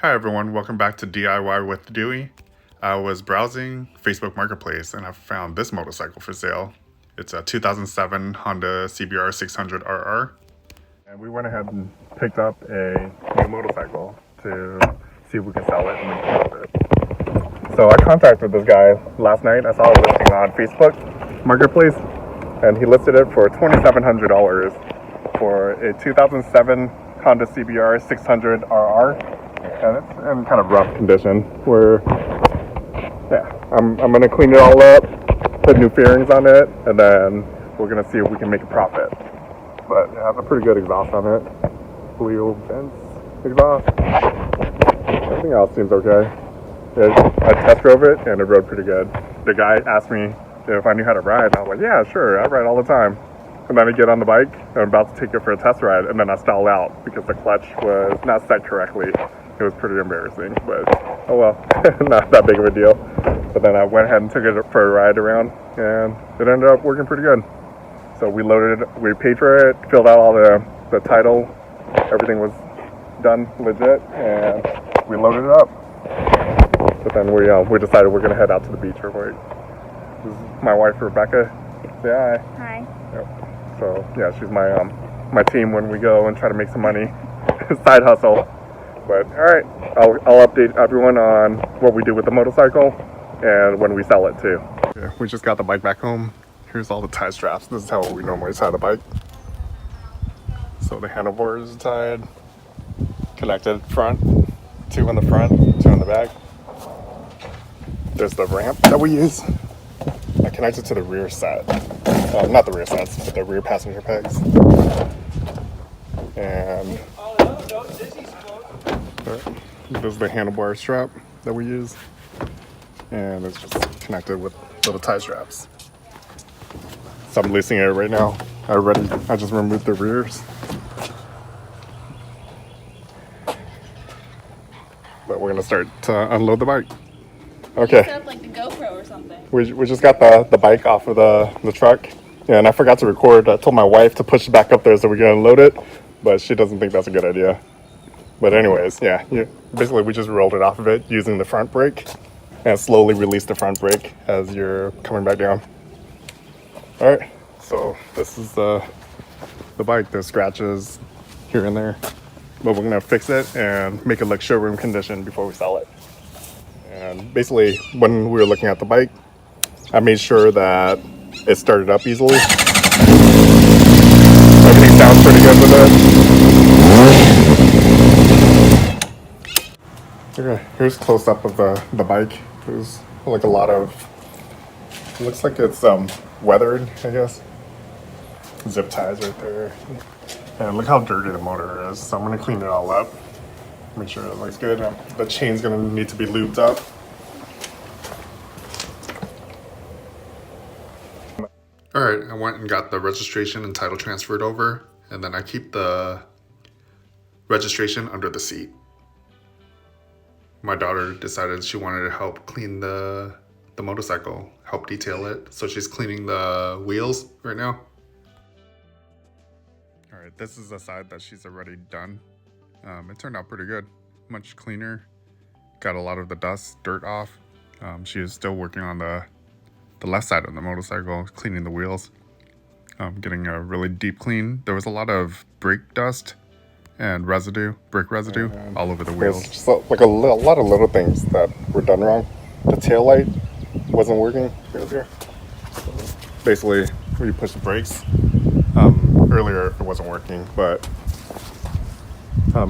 Hi everyone, welcome back to DIY with Dewey. I was browsing Facebook Marketplace and I found this motorcycle for sale. It's a 2007 Honda CBR 600RR. And we went ahead and picked up a new motorcycle to see if we can sell it and make profit. So I contacted this guy last night. I saw a listing on Facebook Marketplace and he listed it for $2,700 for a 2007 Honda CBR 600RR. And it's in kind of rough condition. I'm gonna clean it all up, put new fairings on it, and then we're gonna see if we can make a profit. But it has a pretty good exhaust on it. Wheel vents, exhaust. Everything else seems okay. I test drove it and it rode pretty good. The guy asked me if I knew how to ride, and I was like, yeah, sure, I ride all the time. And then I get on the bike, and I'm about to take it for a test ride, and then I stall out because the clutch was not set correctly. It was pretty embarrassing, but oh well, not that big of a deal. But then I went ahead and took it for a ride around, and it ended up working pretty good. So we paid for it, filled out all the title, everything was done legit, and we loaded it up. But then we decided we're gonna head out to the beach real quick. This is my wife Rebecca. Say hi. Hi. Yep. So yeah, she's my team when we go and try to make some money, side hustle. But all right, I'll update everyone on what we do with the motorcycle and when we sell it too. Yeah, we just got the bike back home. Here's all the tie straps. This is how we normally tie the bike. So the handlebars are tied, connected front, 2 on the front, 2 on the back. There's the ramp that we use. I connected to the rear set. Not the rear sets, but the rear passenger pegs. And this is the handlebar strap that we use, and it's just connected with little tie straps. So I'm loosening it right now. I just removed the rears, but we're gonna start to unload the bike. Okay. Set up like the GoPro or something. We just got the bike off of the truck, and I forgot to record. I told my wife to push it back up there so we can unload it, but she doesn't think that's a good idea. But anyways, yeah, basically we just rolled it off of it using the front brake and slowly release the front brake as you're coming back down. All right, so this is the bike. There's scratches here and there, but we're gonna fix it and make it look showroom condition before we sell it. And basically, when we were looking at the bike, I made sure that it started up easily. Everything sounds pretty good with it. Okay, here's close up of the bike. There's like a lot of, it looks like it's weathered, I guess. Zip ties right there. And look how dirty the motor is. So I'm gonna clean it all up. Make sure it looks good. The chain's gonna need to be lubed up. All right, I went and got the registration and title transferred over, and then I keep the registration under the seat. My daughter decided she wanted to help clean the motorcycle, help detail it. So she's cleaning the wheels right now. All right, this is the side that she's already done. It turned out pretty good, much cleaner. Got a lot of the dust, dirt off. She is still working on the left side of the motorcycle, cleaning the wheels. Getting a really deep clean. There was a lot of brake dust and brake residue all over the wheels. Just like a lot of little things that were done wrong. The tail light wasn't working right here. Basically, when you push the brakes, earlier it wasn't working, but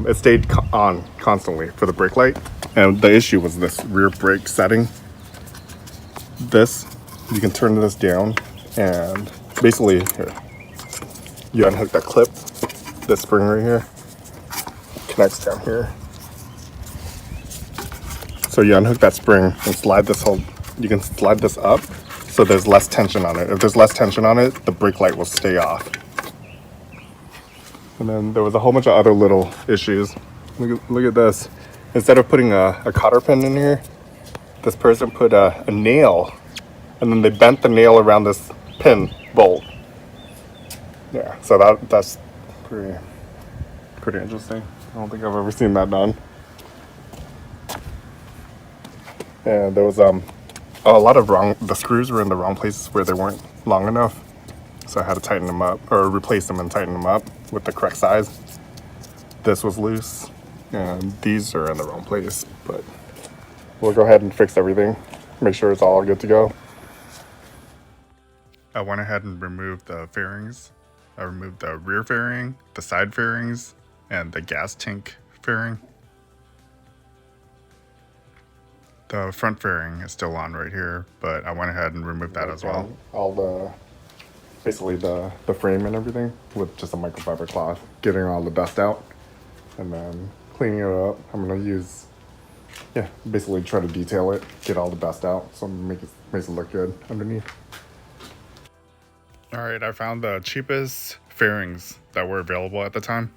it stayed on constantly for the brake light. And the issue was this rear brake setting. You can turn this down, and basically here, you unhook that clip, this spring right here. Connects down here. So you unhook that spring and slide this you can slide this up so there's less tension on it. If there's less tension on it, the brake light will stay off. And then there was a whole bunch of other little issues. Look at this. Instead of putting a cotter pin in here, this person put a nail, and then they bent the nail around this pin bolt. Yeah, so that's pretty interesting. I don't think I've ever seen that done. And there was the screws were in the wrong places where they weren't long enough. So I had to tighten them up, or replace them and tighten them up with the correct size. This was loose, and these are in the wrong place, but we'll go ahead and fix everything. Make sure it's all good to go. I went ahead and removed the fairings. I removed the rear fairing, the side fairings, and the gas tank fairing. The front fairing is still on right here, but I went ahead and removed that as well. Basically the frame and everything with just a microfiber cloth, getting all the dust out, and then cleaning it up. I'm gonna use, basically try to detail it, get all the dust out, so makes it look good underneath. All right, I found the cheapest fairings that were available at the time,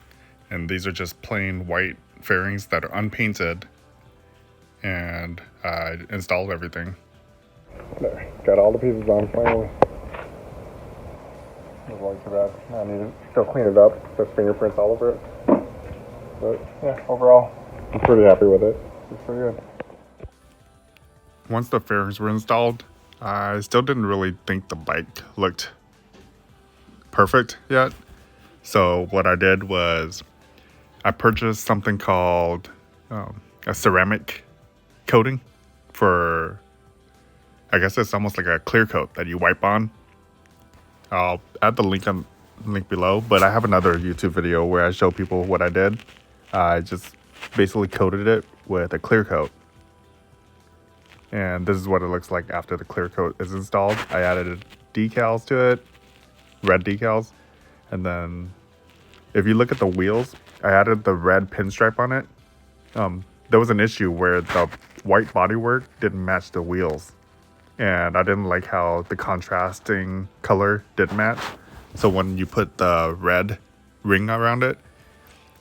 and these are just plain white fairings that are unpainted, and I installed everything. There, got all the pieces on finally. It wasn't too bad. I need to still clean it up. There's fingerprints all over it. But yeah, overall, I'm pretty happy with it. It's pretty good. Once the fairings were installed, I still didn't really think the bike looked perfect yet. So what I did was I purchased something called a ceramic coating for, I guess it's almost like a clear coat that you wipe on. I'll add the link below, but I have another YouTube video where I show people what I did. I just basically coated it with a clear coat. And this is what it looks like after the clear coat is installed. I added decals to it, red decals. And then if you look at the wheels, I added the red pinstripe on it. There was an issue where the white bodywork didn't match the wheels. And I didn't like how the contrasting color didn't match. So when you put the red ring around it,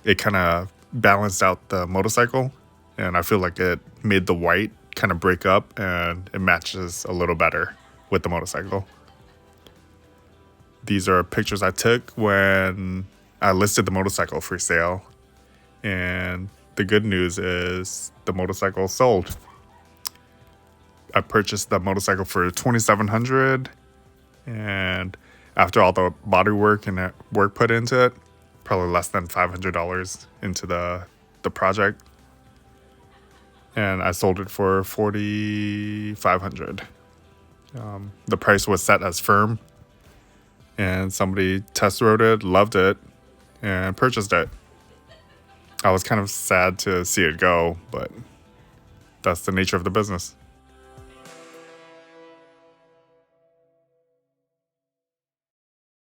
it kind of balanced out the motorcycle. And I feel like it made the white kind of break up and it matches a little better with the motorcycle. These are pictures I took when I listed the motorcycle for sale. And the good news is the motorcycle sold. I purchased the motorcycle for $2,700, and after all the body work and work put into it, probably less than $500 into the project. And I sold it for $4,500. The price was set as firm, and somebody test rode it, loved it, and purchased it. I was kind of sad to see it go, but that's the nature of the business.